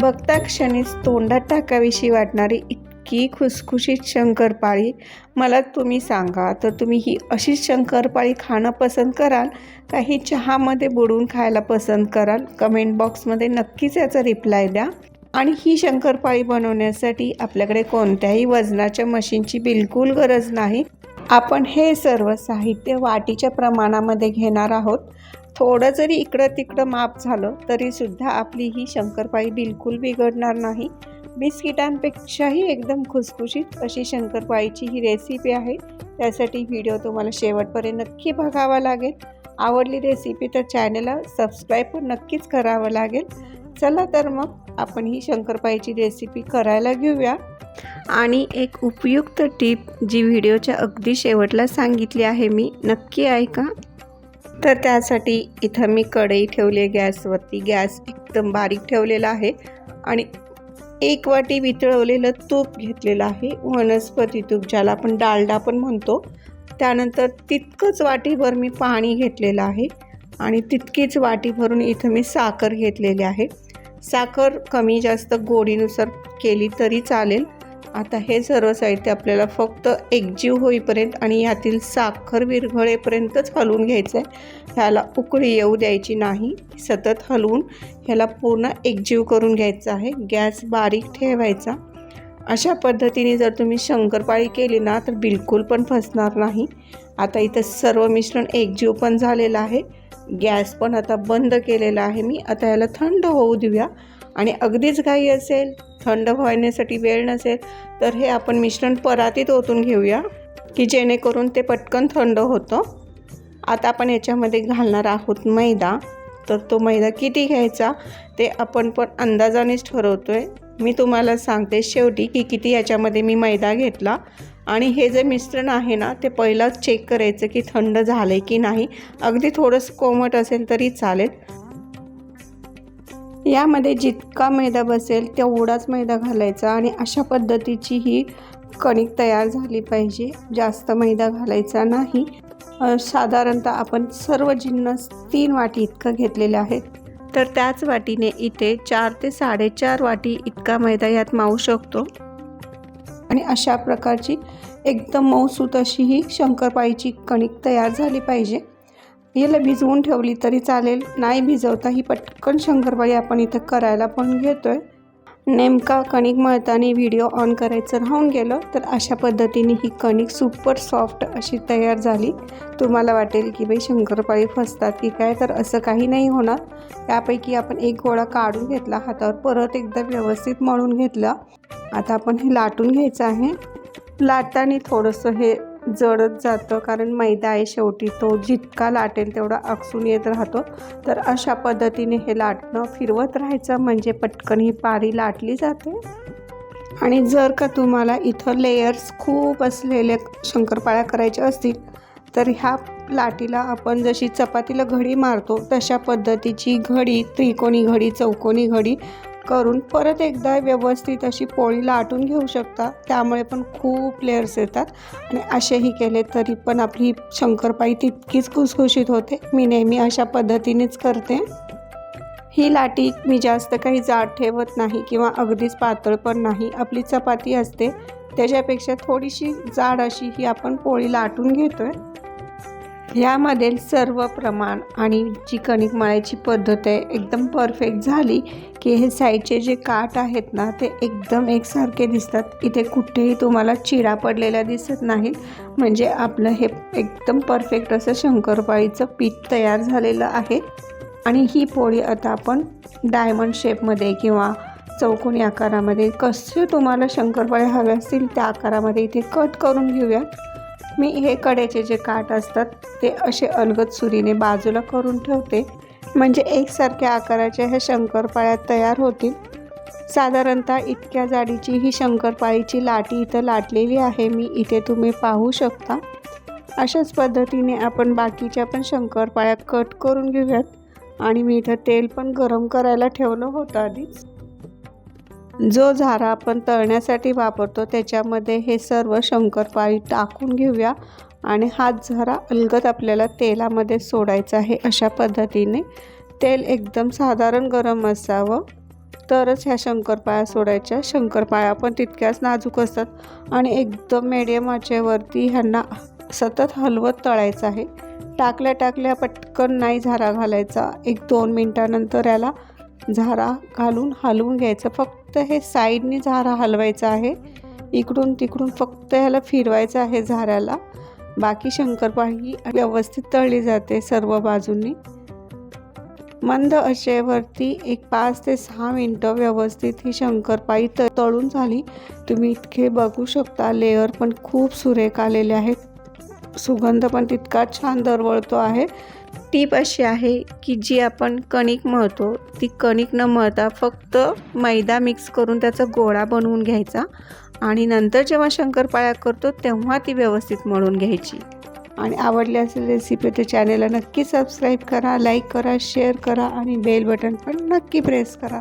बघता क्षणीच तोंडात टाकावीशी वाटणारी इतकी खुसखुशीत शंकरपाळी मला तुम्ही सांगा, तर तुम्ही ही अशीच शंकरपाळी खाणं पसंत कराल का ही चहामध्ये बुडवून खायला पसंत कराल? कमेंट बॉक्समध्ये नक्कीच याचा रिप्लाय द्या. आणि ही शंकरपाळी बनवण्यासाठी आपल्याकडे कोणत्याही वजनाच्या मशीनची बिलकुल गरज नाही. आपण हे सर्व साहित्य वाटीच्या प्रमाणामध्ये घेणार आहोत. थोडं जरी इकडं तिकडं माप झालं तरीसुद्धा आपली ही शंकरपाळी बिलकुल बिघडणार नाही. बिस्किटांपेक्षाही एकदम खुसखुशीत अशी शंकरपाळीची ही रेसिपी आहे. त्यासाठी व्हिडिओ तुम्हाला शेवटपर्यंत नक्की बघावा लागेल. आवडली रेसिपी तर चॅनलला सबस्क्राईब पण नक्कीच करावं लागेल. चला तर मग आपण ही शंकरपाळीची रेसिपी करायला घेऊया. आणि एक उपयुक्त टीप जी व्हिडिओच्या अगदी शेवटला सांगितली आहे मी, नक्की ऐका. तर त्यासाठी इथं मी कढई ठेवली आहे गॅसवरती. गॅस एकदम बारीक ठेवलेला आहे आणि 1 वाटी वितळवलेलं तूप घेतलेलं आहे, वनस्पती तूप ज्याला आपण डालडा पण म्हणतो. त्यानंतर तितकंच वाटीभर मी पाणी घेतलेलं आहे आणि तितकीच वाटी भरून इथं मी साखर घेतलेली आहे. साखर कमी जास्त गोडीनुसार केली तरी चालेल. आता हे सर्व साहित्य आपल्याला फक्त एकजीव होईपर्यंत आणि यातील साखर विरघळेपर्यंतच हलवून घ्यायचं आहे. ह्याला उकळी येऊ द्यायची नाही. सतत हलवून ह्याला पूर्ण एकजीव करून घ्यायचं आहे. गॅस बारीक ठेवायचा. अशा पद्धतीने जर तुम्ही शंकरपाळी केली ना तर बिलकुल पण फसणार नाही. आता इथं सर्व मिश्रण एकजीव पण झालेलं आहे. गॅस पण आता बंद केलेला आहे मी. आता याला थंड होऊ देऊया. आणि अगदीच घाई असेल, थंड होण्यासाठी वेळ नसेल तर हे आपण मिश्रण परातीत ओतून घेऊया की जेणेकरून ते पटकन थंड होतं. आता आपण याच्यामध्ये घालणार आहोत मैदा. तर तो मैदा किती घ्यायचा ते आपण पण अंदाजानेच ठरवतो आहे. मी तुम्हाला सांगते शेवटी की किती याच्यामध्ये मी मैदा घेतला. आणि हे जे मिश्रण आहे ना ते पहिलाच चेक करायचं की थंड झालं आहे की नाही. अगदी थोडंसं कोमट असेल तरी चालेल. यामध्ये जितका मैदा बसेल तेवढाच मैदा घालायचा आणि अशा पद्धतीची ही कणिक तयार झाली पाहिजे. जास्त मैदा घालायचा नाही. साधारणतः आपण सर्व जिन्नस 3 वाटी इतकं घेतलेले आहेत. तर त्याच वाटीने इथे 4 ते 4.5 वाटी इतका मैदा यात मावू शकतो. आणि अशा प्रकारची एकदम मऊसूत अशी ही शंकरपाळीची कणिक तयार झाली पाहिजे. याला भिजवून ठेवली तरी चालेल, नाही भिजवता ही पटकन शंकरपाळी आपण इथं करायला पण घेतोय. नेमका कणिक मळताना व्हिडिओ ऑन करायचं राहून गेलं तर अशा पद्धतीने ही कणिक सुपर सॉफ्ट अशी तयार झाली. तुम्हाला वाटेल की बाई शंकरपाळी फसतात की काय, तर असं काही नाही होणार. त्यापैकी आपण एक गोळा काढून घेतला, हातावर परत एकदा व्यवस्थित मळून घेतला. आता आपण हे लाटून घ्यायचं आहे. लाटताना थोडंसं हे जडत जातं कारण मैदा आहे शेवटी, तो जितका लाटेल तेवढा आकसून येत राहतो. तर अशा पद्धतीने हे लाटणं फिरवत राहायचं म्हणजे पटकन ही पारी लाटली जाते. आणि जर का तुम्हाला इथं लेयर्स खूप असलेल्या शंकरपाळ्या करायच्या असतील तर ह्या लाटीला आपण जशी चपातीला घडी मारतो तशा पद्धतीची घडी, त्रिकोणी घडी, चौकोनी घडी करून परत एकदा व्यवस्थित अशी पोळी लाटून घेऊ शकता. त्यामुळे पण खूप लेयर्स येतात आणि असेही केले तरी पण आपली शंकरपाळी तितकीच खुसखुशीत होते. मी नेहमी अशा पद्धतीनेच करते. ही लाटी मी जास्त काही जाड ठेवत नाही किंवा अगदीच पातळ पण नाही. आपली चपाती असते त्याच्यापेक्षा थोडीशी जाड अशी ही आपण पोळी लाटून घेतोय. ह्यामध्ये सर्व प्रमाण आणि जी कणिक मळायची पद्धत आहे एकदम परफेक्ट झाली की हे साईडचे जे काठ आहेत ना ते एकदम एकसारखे दिसतात. इथे कुठेही तुम्हाला चिरा पडलेल्या दिसत नाहीत. म्हणजे आपलं हे एकदम परफेक्ट असं शंकरपाळीचं पीठ तयार झालेलं आहे. आणि ही पोळी आता आपण डायमंड शेपमध्ये किंवा चौकोनी आकारामध्ये, कसे तुम्हाला शंकरपाळ्या हव्या असतील त्या आकारामध्ये इथे कट करून घेऊयात. मी हे कडेचे जे काठ असतात ते असे अलगद सुरीने बाजूला करून ठेवते म्हणजे एकसारख्या आकाराच्या ह्या शंकरपाळ्या तयार होतील. साधारणतः इतक्या जाडीची ही शंकरपाळीची लाटी इथं लाटलेली आहे मी, इथे तुम्ही पाहू शकता. अशाच पद्धतीने आपण बाकीच्या पण शंकरपाळ्या कट करून घेऊयात. आणि मी इथं तेल पण गरम करायला ठेवलं होतं आधीच. जो झारा आपण तळण्यासाठी वापरतो त्याच्यामध्ये हे सर्व शंकरपाळी टाकून घेऊया आणि हाच झारा अलगद आपल्याला तेलामध्ये सोडायचा आहे. अशा पद्धतीने तेल एकदम साधारण गरम असावं. तरच ह्या शंकरपाळ्या सोडायच्या. शंकरपाळ्या पण तितक्याच नाजूक असतात आणि एकदम मीडियम आचेवरती ह्यांना सतत हलवत तळायचं आहे. टाकल्या पटकन नाही झारा घालायचा. 1-2 मिनटानंतर याला झारा घालून हलवून घ्यायचं. फक्त हे साईडनी झारा हलवायचा आहे, इकडून तिकडून फक्त ह्याला फिरवायचं आहे झाऱ्याला. बाकी शंकरपाळी व्यवस्थित तळली जाते सर्व बाजूंनी. मंद आचेवरती 5 ते 6 मिनटं व्यवस्थित ही शंकरपाळी तळून झाली. तुम्ही इतके बघू शकता, लेअर पण खूप सुरेख आलेले आहेत, सुगंध पण तितका छान दरवळतो आहे. टीप अशी आहे की जी आपण कणिक मळतो ती कणिक न मळता फक्त मैदा मिक्स करून त्याचा गोळा बनवून घ्यायचा आणि नंतर जेव्हा शंकरपाळ्या करतो तेव्हा ती व्यवस्थित मळून घ्यायची. आणि आवडली असेल रेसिपी तर चॅनेलला नक्की सबस्क्राईब करा, लाईक करा, शेअर करा आणि बेल बटन पण नक्की प्रेस करा.